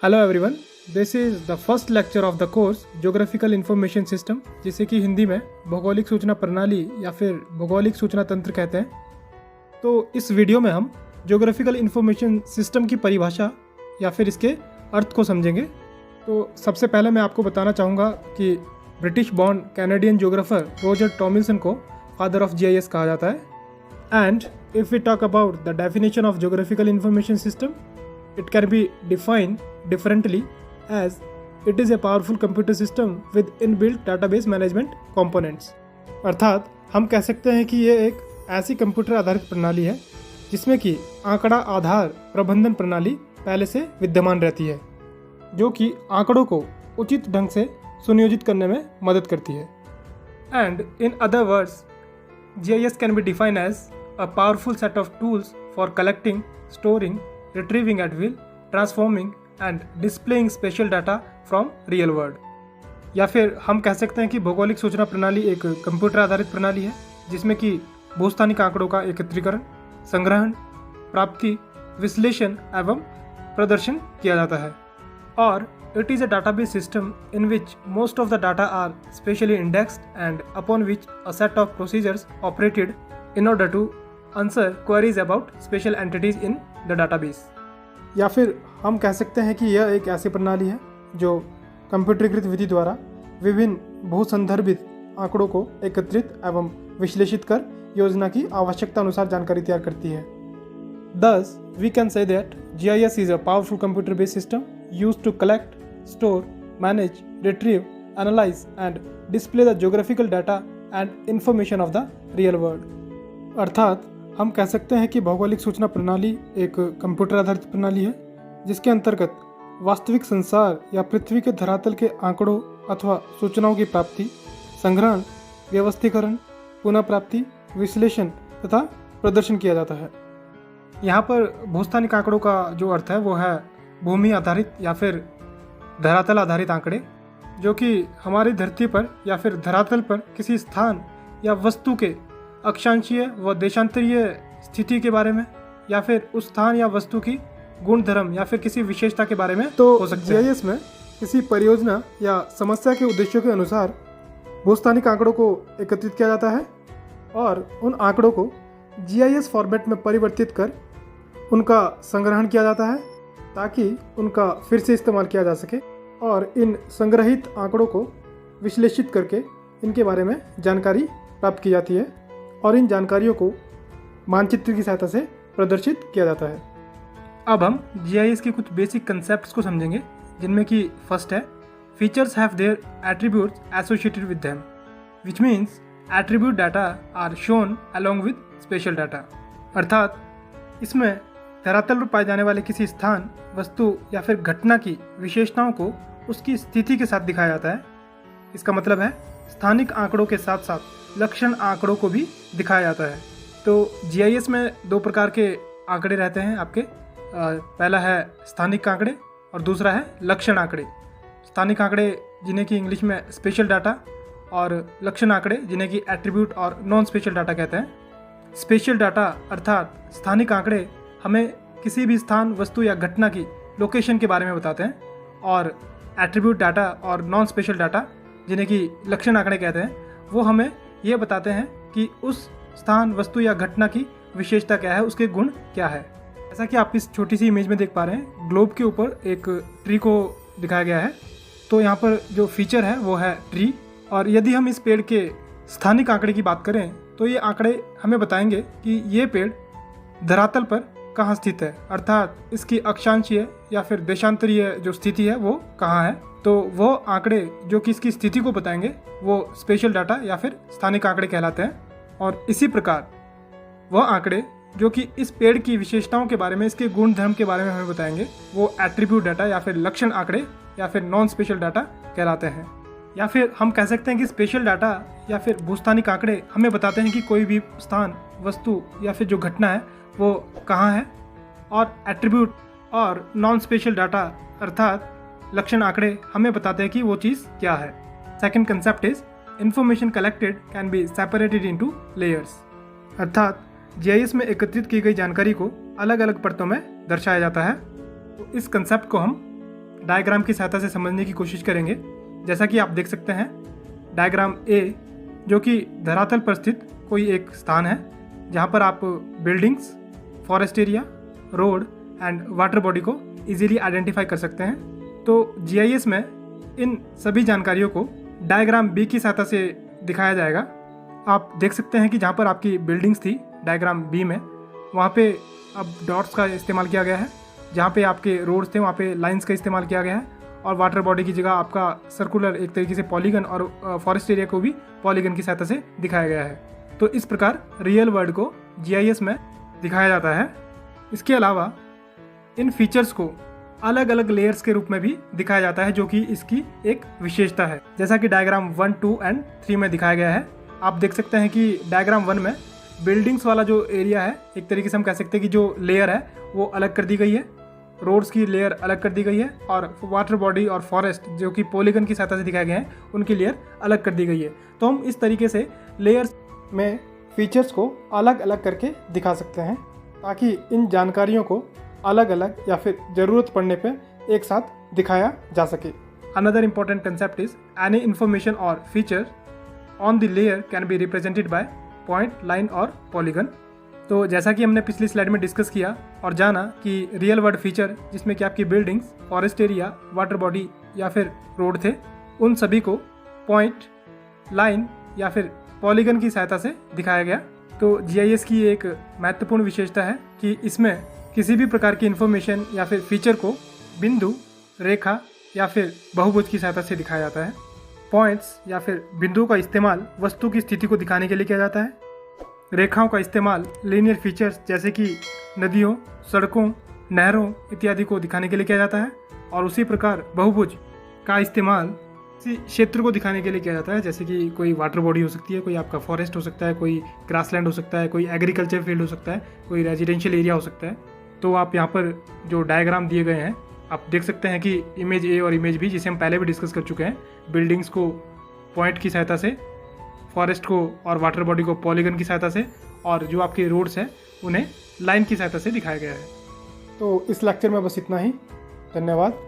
Hello everyone, this is the first lecture of the course geographical information system, जिसे कि हिंदी में भौगोलिक सूचना प्रणाली या फिर भौगोलिक सूचना तंत्र कहते हैं। तो इस वीडियो में हम ज्योग्राफिकल इंफॉर्मेशन सिस्टम की परिभाषा या फिर इसके अर्थ को समझेंगे। तो सबसे पहले मैं आपको बताना चाहूँगा कि British born Canadian geographer Roger Tomlinson को फादर ऑफ जीआईएस कहा जाता है। And if we talk about the definition of geographical information system, it can be defined differently as it is a powerful computer system with inbuilt database management components। अर्थात हम कह सकते हैं कि ये एक ऐसी कंप्यूटर आधारित प्रणाली है जिसमें कि आंकड़ा आधार प्रबंधन प्रणाली पहले से विद्यमान रहती है, जो कि आंकड़ों को उचित ढंग से सुनियोजित करने में मदद करती है। And in other words, GIS can be defined as a powerful set of tools for collecting, storing, retrieving at will, transforming and displaying spatial data from real world। या फिर हम कह सकते हैं कि भौगोलिक सूचना प्रणाली एक कंप्यूटर आधारित प्रणाली है जिसमें कि भूस्थानिक आंकड़ों का एकत्रीकरण, संग्रहण, प्राप्ति, विश्लेषण एवं प्रदर्शन किया जाता है। और it is a database system in which most of the data are spatially indexed and upon which a set of procedures operated in order to answer queries about spatial entities in the database. या फिर हम कह सकते हैं कि यह एक ऐसी प्रणाली है जो कंप्यूटरीकृत विधि द्वारा विभिन्न भूसंदर्भित आंकड़ों को एकत्रित एवं विश्लेषित कर योजना की आवश्यकता अनुसार जानकारी तैयार करती है। Thus, we can say that GIS is a powerful computer-based system used to collect, store, manage, retrieve, analyze and display the geographical data and information of the real world। अर्थात हम कह सकते हैं कि भौगोलिक सूचना प्रणाली एक कंप्यूटर आधारित प्रणाली है जिसके अंतर्गत वास्तविक संसार या पृथ्वी के धरातल के आंकड़ों अथवा सूचनाओं की प्राप्ति, संग्रहण, व्यवस्थीकरण, पुनः प्राप्ति, विश्लेषण तथा प्रदर्शन किया जाता है। यहाँ पर भूस्थानिक आंकड़ों का जो अर्थ है वो है भूमि आधारित या फिर धरातल आधारित आंकड़े, जो कि हमारी धरती पर या फिर धरातल पर किसी स्थान या वस्तु के अक्षांशीय व देशांतरीय स्थिति के बारे में या फिर उस स्थान या वस्तु की गुण धर्म या फिर किसी विशेषता के बारे में हो सकते हैं। जीआईएस में किसी परियोजना या समस्या के उद्देश्यों के अनुसार भूस्थानिक आंकड़ों को एकत्रित किया जाता है और उन आंकड़ों को जीआईएस फॉर्मेट में परिवर्तित कर उनका संग्रहण किया जाता है ताकि उनका फिर से इस्तेमाल किया जा सके। और इन संग्रहित आंकड़ों को विश्लेषित करके इनके बारे में जानकारी प्राप्त की जाती है और इन जानकारियों को मानचित्र की सहायता से प्रदर्शित किया जाता है। अब हम जीआईएस के कुछ बेसिक कंसेप्ट्स को समझेंगे, जिनमें कि फर्स्ट है features have their attributes associated with them, which means attribute data are shown along with spatial data. अर्थात इसमें धरातल पर पाए जाने वाले किसी स्थान, वस्तु या फिर घटना की विशेषताओं को उसकी स्थिति के साथ दिखाया जाता है। इसका मतलब है स्थानिक आंकड़ों के साथ साथ लक्षण आंकड़ों को भी दिखाया जाता है। तो जीआईएस में दो प्रकार के आंकड़े रहते हैं आपके। पहला है स्थानिक आंकड़े और दूसरा है लक्षण आंकड़े। स्थानिक आंकड़े जिन्हें कि इंग्लिश में स्पेशल डाटा और लक्षण आंकड़े जिन्हें कि एट्रीब्यूट और नॉन स्पेशल डाटा कहते हैं। स्पेशल डाटा अर्थात स्थानिक आंकड़े हमें किसी भी स्थान, वस्तु या घटना की लोकेशन के बारे में बताते हैं, और एट्रीब्यूट डाटा और नॉन स्पेशल डाटा जिन्हें कि लक्षण आंकड़े कहते हैं वो हमें ये बताते हैं कि उस स्थान, वस्तु या घटना की विशेषता क्या है, उसके गुण क्या है। जैसा कि आप इस छोटी सी इमेज में देख पा रहे हैं, ग्लोब के ऊपर एक ट्री को दिखाया गया है। तो यहाँ पर जो फीचर है वो है ट्री, और यदि हम इस पेड़ के स्थानिक आंकड़े की बात करें तो ये आंकड़े हमें बताएंगे कि ये पेड़ धरातल पर कहाँ स्थित है, अर्थात इसकी अक्षांशीय या फिर देशांतरीय जो स्थिति है वो कहाँ है। तो वो आंकड़े जो कि इसकी स्थिति को बताएंगे वो स्पेशल डाटा या फिर स्थानिक आंकड़े कहलाते हैं। और इसी प्रकार वह आंकड़े जो कि इस पेड़ की विशेषताओं के बारे में, इसके गुण धर्म के बारे में हमें बताएंगे वो एट्रीब्यूट डाटा या फिर लक्षण आंकड़े या फिर नॉन स्पेशल डाटा कहलाते हैं। या फिर हम कह सकते हैं कि स्पेशल डाटा या फिर भूस्थानिक आंकड़े हमें बताते हैं कि कोई भी स्थान, वस्तु या फिर जो घटना है वो कहाँ है, और एट्रीब्यूट और नॉन स्पेशल डाटा अर्थात लक्षण आंकड़े हमें बताते हैं कि वो चीज़ क्या है। Second concept is information collected can be separated into layers. अर्थात जीआईएस में एकत्रित की गई जानकारी को अलग अलग परतों में दर्शाया जाता है। तो इस कंसेप्ट को हम डायग्राम की सहायता से समझने की कोशिश करेंगे। जैसा कि आप देख सकते हैं डायग्राम ए, जो कि धरातल पर स्थित कोई एक स्थान है जहाँ पर आप buildings, forest area, road and water body को इजीली आइडेंटिफाई कर सकते हैं। तो जीआईएस में इन सभी जानकारियों को डायग्राम बी की सहायता से दिखाया जाएगा। आप देख सकते हैं कि जहाँ पर आपकी बिल्डिंग्स थी डायग्राम बी में, वहाँ पे अब डॉट्स का इस्तेमाल किया गया है। जहाँ पे आपके रोड्स थे वहाँ पे लाइंस का इस्तेमाल किया गया है, और वाटर बॉडी की जगह आपका सर्कुलर एक तरीके से पॉलीगन और फॉरेस्ट एरिया को भी पॉलीगन की सहायता से दिखाया गया है। तो इस प्रकार रियल वर्ल्ड को जीआईएस में दिखाया जाता है। इसके अलावा इन फीचर्स को अलग अलग लेयर्स के रूप में भी दिखाया जाता है, जो कि इसकी एक विशेषता है। जैसा कि डायग्राम 1, 2 एंड 3 में दिखाया गया है। आप देख सकते हैं कि डायग्राम 1 में बिल्डिंग्स वाला जो एरिया है, एक तरीके से हम कह सकते हैं कि जो लेयर है वो अलग कर दी गई है, रोड्स की लेयर अलग कर दी गई है, और वाटर बॉडी और फॉरेस्ट जो कि पॉलीगन की सहायता से दिखाए गए हैं उनकी लेयर अलग कर दी गई है। तो हम इस तरीके से लेयर्स में फीचर्स को अलग अलग करके दिखा सकते हैं, ताकि इन जानकारियों को अलग अलग या फिर ज़रूरत पड़ने पर एक साथ दिखाया जा सके। Another important concept is any information और feature on the layer can be represented by point, line और पॉलीगन। तो जैसा कि हमने पिछली स्लाइड में डिस्कस किया और जाना कि रियल वर्ल्ड फीचर जिसमें कि आपकी buildings, forest area, water body या फिर रोड थे, उन सभी को पॉइंट, लाइन या फिर पॉलीगन की सहायता से दिखाया गया। तो जीआईएस की एक महत्वपूर्ण विशेषता है कि इसमें किसी भी प्रकार की इन्फॉर्मेशन या फिर फीचर को बिंदु, रेखा या फिर बहुभुज की सहायता से दिखाया जाता है। पॉइंट्स या फिर बिंदुओं का इस्तेमाल वस्तु की स्थिति को दिखाने के लिए किया जाता है। रेखाओं का इस्तेमाल लीनियर फीचर्स जैसे कि नदियों, सड़कों, नहरों इत्यादि को दिखाने के लिए किया जाता है। और उसी प्रकार बहुभुज का इस्तेमाल किसी क्षेत्र को दिखाने के लिए किया जाता है, जैसे कि कोई वाटर बॉडी हो सकती है, कोई आपका फॉरेस्ट हो सकता है, कोई ग्रासलैंड हो सकता है, कोई एग्रीकल्चर फील्ड हो सकता है, कोई रेजिडेंशियल एरिया हो सकता है। तो आप यहाँ पर जो डायग्राम दिए गए हैं आप देख सकते हैं कि इमेज ए और इमेज बी, जिसे हम पहले भी डिस्कस कर चुके हैं, बिल्डिंग्स को पॉइंट की सहायता से, फॉरेस्ट को और वाटर बॉडी को पॉलीगन की सहायता से, और जो आपके रोड्स हैं उन्हें लाइन की सहायता से दिखाया गया है। तो इस लेक्चर में बस इतना ही। धन्यवाद।